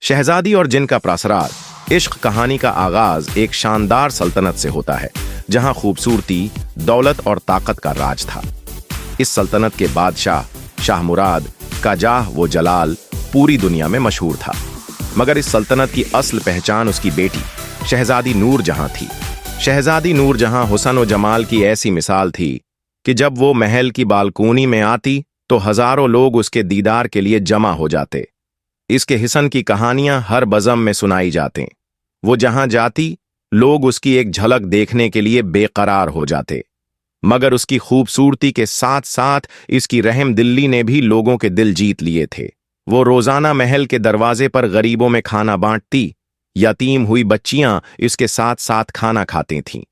शहजादी और जिन का प्रासरार। इश्क कहानी का आगाज एक शानदार सल्तनत से होता है जहां खूबसूरती, दौलत और ताकत का राज था। इस सल्तनत के बादशाह शाह मुराद का जाह व जलाल पूरी दुनिया में मशहूर था, मगर इस सल्तनत की असल पहचान उसकी बेटी शहजादी नूर जहां थी। शहजादी नूर जहां हुस्न व जमाल की ऐसी मिसाल थी कि जब वो महल की बालकोनी में आती तो हजारों लोग उसके दीदार के लिए जमा हो जाते। इसके हिसन की कहानियां हर बज़म में सुनाई जाते। वो जहां जाती लोग उसकी एक झलक देखने के लिए बेकरार हो जाते, मगर उसकी खूबसूरती के साथ साथ इसकी रहमदिली ने भी लोगों के दिल जीत लिए थे। वो रोजाना महल के दरवाजे पर गरीबों में खाना बांटती। यतीम हुई बच्चियां इसके साथ साथ खाना खाती थीं।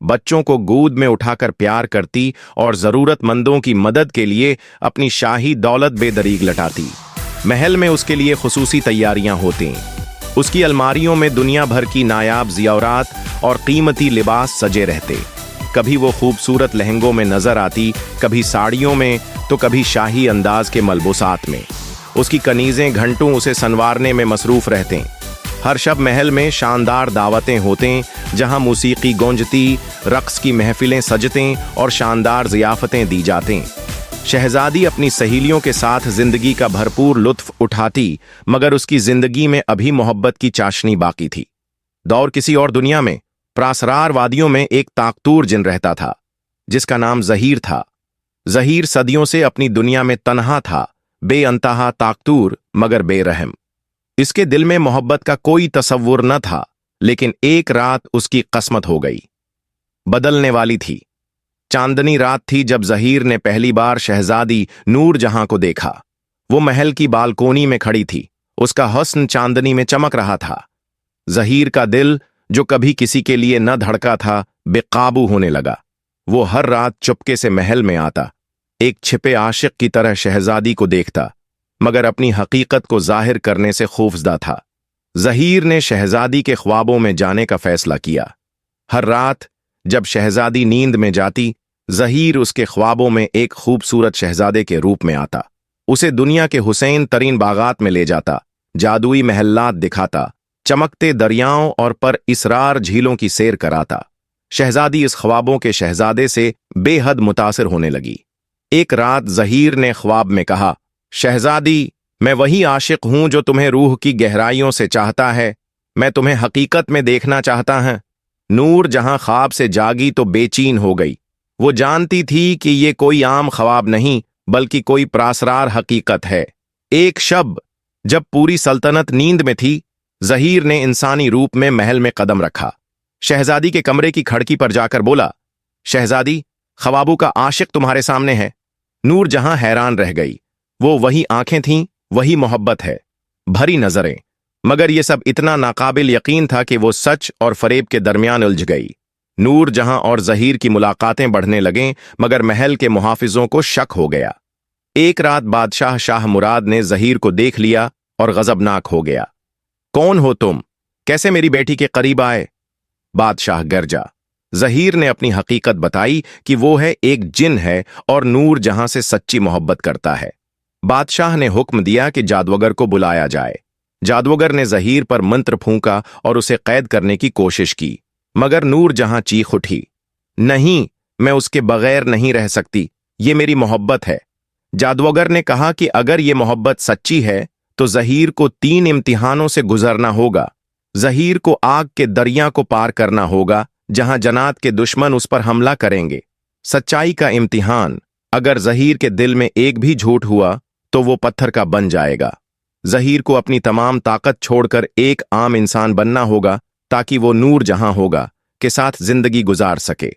बच्चों को गोद में उठाकर प्यार करती और जरूरतमंदों की मदद के लिए अपनी शाही दौलत बेदरीग लटाती। महल में उसके लिए खुसूसी तैयारियां होती। उसकी अलमारियों में दुनिया भर की नायाब ज़ियावरात और कीमती लिबास सजे रहते। कभी वो खूबसूरत लहंगों में नजर आती, कभी साड़ियों में, तो कभी शाही अंदाज के मलबूसात में। उसकी कनीजें घंटों उसे संवारने में मसरूफ रहते। हर शब महल में शानदार दावतें होते जहां मौसीकी गूंजती, रक्स की महफिलें सजतें और शानदार ज़ियाफतें दी जातें। शहजादी अपनी सहेलियों के साथ जिंदगी का भरपूर लुत्फ उठाती, मगर उसकी जिंदगी में अभी मोहब्बत की चाशनी बाकी थी। दौर किसी और दुनिया में प्रासरार वादियों में एक ताकतूर जिन रहता था जिसका नाम ज़हीर था। ज़हीर सदियों से अपनी दुनिया में तन्हा था, बेअंतहा ताकतूर मगर बेरहम। इसके दिल में मोहब्बत का कोई तसव्वुर न था, लेकिन एक रात उसकी किस्मत हो गई। बदलने वाली थी। चांदनी रात थी जब ज़हीर ने पहली बार शहजादी नूर जहां को देखा। वो महल की बालकोनी में खड़ी थी। उसका हुस्न चांदनी में चमक रहा था। ज़हीर का दिल, जो कभी किसी के लिए न धड़का था, बेकाबू होने लगा। वो हर रात चुपके से महल में आता, एक छिपे आशिक की तरह शहजादी को देखता, मगर अपनी हकीकत को जाहिर करने से खौफजदा था। ज़हीर ने शहजादी के ख्वाबों में जाने का फैसला किया। हर रात जब शहजादी नींद में जाती, ज़हीर उसके ख्वाबों में एक खूबसूरत शहजादे के रूप में आता। उसे दुनिया के हुसैन तरीन बागात में ले जाता, जादुई महल्लात दिखाता, चमकते दरियाओं और पर इसरार झीलों की सैर कराता। शहजादी इस ख्वाबों के शहजादे से बेहद मुतासिर होने लगी। एक रात ज़हीर ने ख्वाब में कहा, शहजादी, मैं वही आशिक हूं जो तुम्हें रूह की गहराइयों से चाहता है। मैं तुम्हें हकीकत में देखना चाहता हूं। नूर जहां ख्वाब से जागी तो बेचैन हो गई। वो जानती थी कि ये कोई आम ख्वाब नहीं, बल्कि कोई प्रासरार हकीकत है। एक शब जब पूरी सल्तनत नींद में थी, ज़हीर ने इंसानी रूप में महल में कदम रखा। शहजादी के कमरे की खिड़की पर जाकर बोला, शहजादी, ख्वाबों का आशिक तुम्हारे सामने है। नूर जहां हैरान रह गई। वो वही आंखें थीं, वही मोहब्बत है, भरी नजरें, मगर यह सब इतना नाकाबिल यकीन था कि वो सच और फरेब के दरमियान उलझ गई। नूर जहां और ज़हीर की मुलाकातें बढ़ने लगें, मगर महल के मुहाफिजों को शक हो गया। एक रात बादशाह शाह मुराद ने ज़हीर को देख लिया और गजबनाक हो गया। कौन हो तुम? कैसे मेरी बेटी के करीब आए? बादशाह गरजा। ज़हीर ने अपनी हकीकत बताई कि वो है एक जिन है और नूर जहां से सच्ची मोहब्बत करता है। बादशाह ने हुक्म दिया कि जादूगर को बुलाया जाए। जादूगर ने ज़हीर पर मंत्र फूंका और उसे कैद करने की कोशिश की, मगर नूर जहां चीख उठी, नहीं, मैं उसके बगैर नहीं रह सकती, ये मेरी मोहब्बत है। जादूगर ने कहा कि अगर ये मोहब्बत सच्ची है तो ज़हीर को 3 इम्तिहानों से गुजरना होगा। ज़हीर को आग के दरिया को पार करना होगा जहां जन्नत के दुश्मन उस पर हमला करेंगे। सच्चाई का इम्तिहान, अगर ज़हीर के दिल में एक भी झूठ हुआ तो वो पत्थर का बन जाएगा। ज़हीर को अपनी तमाम ताकत छोड़कर एक आम इंसान बनना होगा ताकि वो नूर जहां होगा के साथ जिंदगी गुजार सके।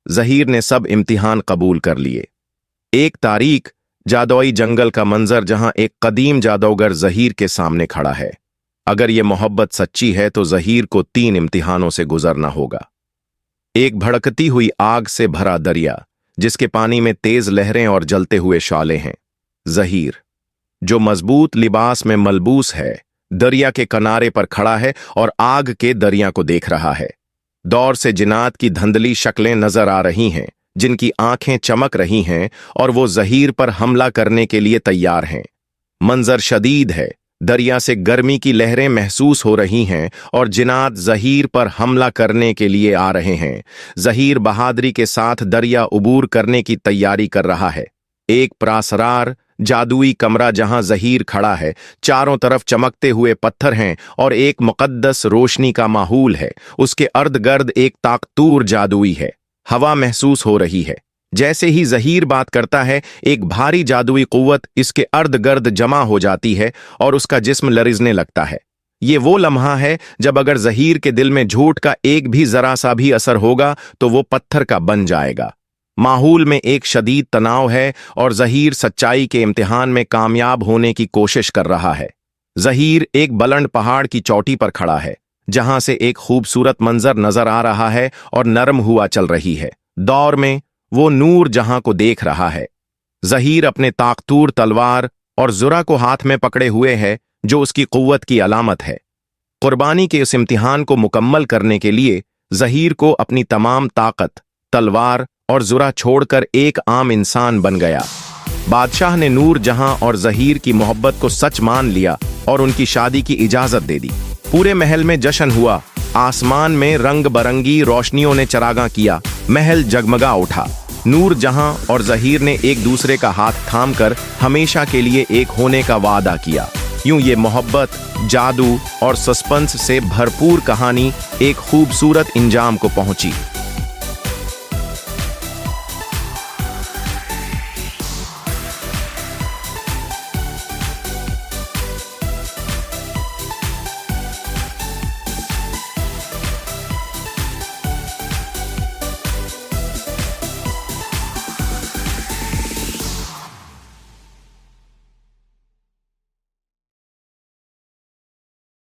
ज़हीर ने सब इम्तिहान कबूल कर लिए। एक तारीख जादुई जंगल का मंजर जहां एक कदीम जादूगर ज़हीर के सामने खड़ा है। अगर ये मोहब्बत सच्ची है तो ज़हीर को 3 इम्तिहानों से गुजरना होगा। एक भड़कती हुई आग से भरा दरिया जिसके पानी में तेज लहरें और जलते हुए शॉले हैं। ज़हीर, जो मजबूत लिबास में मलबूस है, दरिया के किनारे पर खड़ा है और आग के दरिया को देख रहा है। दौर से जिन्नात की धंधली शक्लें नजर आ रही हैं, जिनकी आंखें चमक रही हैं और वो ज़हीर पर हमला करने के लिए तैयार हैं। मंजर शदीद है, दरिया से गर्मी की लहरें महसूस हो रही हैं और जिन्नात ज़हीर पर हमला करने के लिए आ रहे हैं। ज़हीर बहादुरी के साथ दरिया उबूर करने की तैयारी कर रहा है। एक प्रासरार जादुई कमरा जहां ज़हीर खड़ा है, चारों तरफ चमकते हुए पत्थर हैं और एक मुक़द्दस रोशनी का माहौल है। उसके अर्द गर्द एक ताकतूर जादुई है। हवा महसूस हो रही है। जैसे ही ज़हीर बात करता है, एक भारी जादुई कुव्वत इसके अर्द गर्द जमा हो जाती है और उसका जिस्म लरजने लगता है। ये वो लम्हा है जब अगर ज़हीर के दिल में झूठ का एक भी जरा सा भी असर होगा तो वो पत्थर का बन जाएगा। माहौल में एक शदीद तनाव है और ज़हीर सच्चाई के इम्तिहान में कामयाब होने की कोशिश कर रहा है। ज़हीर एक बुलंद पहाड़ की चोटी पर खड़ा है, जहां से एक खूबसूरत मंजर नजर आ रहा है और नरम हुआ चल रही है। दौर में वो नूर जहां को देख रहा है। ज़हीर अपने ताकतूर तलवार और ज़ुरा को हाथ में पकड़े हुए है, जो उसकी कुव्वत की अलामत है। कुर्बानी के इस इम्तिहान को मुकम्मल करने के लिए ज़हीर को अपनी तमाम ताकत, तलवार और ज़ुरा छोड़कर एक आम इंसान बन गया। बादशाह ने नूर जहां और ज़हीर की मोहब्बत को सच मान लिया और उनकी शादी की इजाजत दे दी। पूरे महल में जश्न हुआ। आसमान में रंग बरंगी रोशनियों ने चरागां किया। महल जगमगा उठा। नूर जहां और ज़हीर ने एक दूसरे का हाथ थामकर हमेशा के लिए एक होने का वादा किया। यूं ये मोहब्बत, जादू और सस्पेंस से भरपूर कहानी एक खूबसूरत इंजाम को पहुंची।